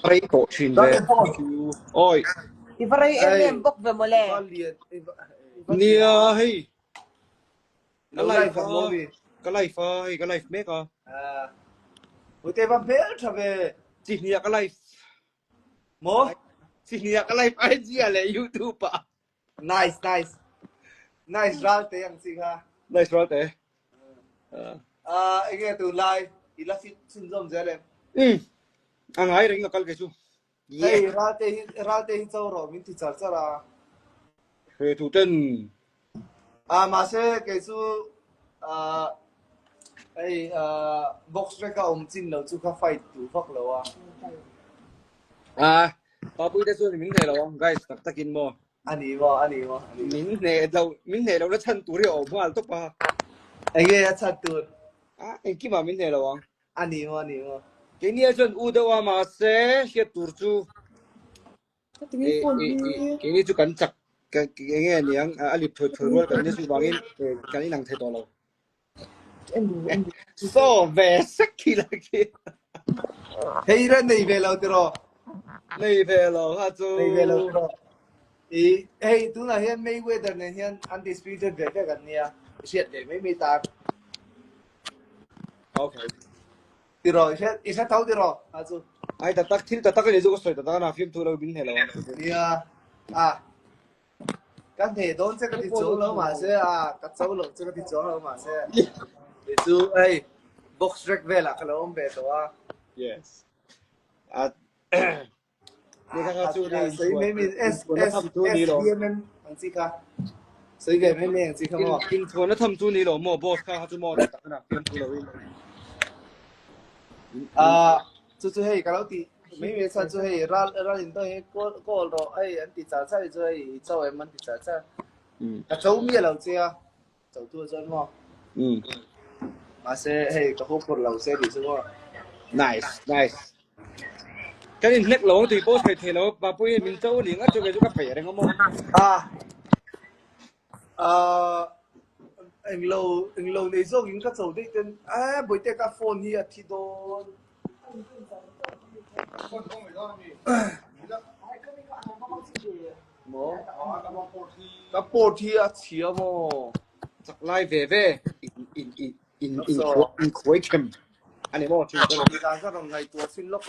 Pare ko chin ve. Oi. Ivaray em bok ve mole. Nia hey. Lâu lại không mua gì. Cái life cái life make à. Ủa thế mà bé trở về. Chỉ nia cái life. Mo? Chỉ nia cái life ai gì à le YouTube à. Nice, nice. Nice ra thế anh chị ha. Nice rồi thế. Anh nghe từ like, ý là xin dòng dễ lên. Ang ai ring lokal cái chú. Hey, ra thế hình sâu rồi, mình thì chả chả là. Về thủ tên. Mà sẽ cái chú, hey, box ra cả ông chín lâu chú khá phải tủ phóc lâu Bà bụi đây xuân mình thể lâu guys, tắc in mo. Anh ấy mà. Mình thể lâu nó chân tủ rượu mua tốc ba. Anh nghe chặt tuột. Anh kia mà mình thể lâu Anh ấy mà. Cái nia chân u đâu mà sẽ hiệp tủ chú. Cái này chú cần chắc cái nghe niang alip thôi rồi cái này chú bằng cái này năng thể đó lâu. So về sắc kỳ là kia. Hey, ra này về lâu rồi. Này về lâu ha chú. Này về lâu rồi. Hey, tu là hiện Mayweather này hiện undisputed về cái gần nia. Shit để mấy ta. Okay. Thì rồi, sẽ thấu thì rồi. Chú. Ai ta tắc cái này chú có sợi ta tắc na phim thu lâu bình thể lâu. Các thể đón sẽ có thịt chó lâu mà sẽ cắt sâu lẩu sẽ có thịt chó lâu mà sẽ để chú ấy box rec về là cái lâu ông về đó Yes. Đi thằng chú đi. Sấy mấy mình SDM anh chị cả. Sấy về mấy mình anh chị không ạ? Kinh thuần nó thầm chú ní lâu mua boss khác chú mua tắc na phim thu lâu. Chú hay cái lâu thì mấy mình sao chú hay ra đến tôi có rồi ấy anh thì trả sai chú hay cháu em anh thì trả sai. Cái cháu mía lâu chưa? Cháu tua cho nó. Mà sẽ hay cái hộp của lâu sẽ đi xuống. Nice. Cái này next lâu thì boss phải thể lâu bà bụi mình cháu ní ngắt cho cái chú cà phê đấy không mong. Anh lâu này rồi những cái cháu đấy tên buổi tiệc cà phone hi thì đó. Mo cái bột thì chia mo Chắc lại về in Quakem anh em mo chú thì ra cái ngày tuổi xin lúc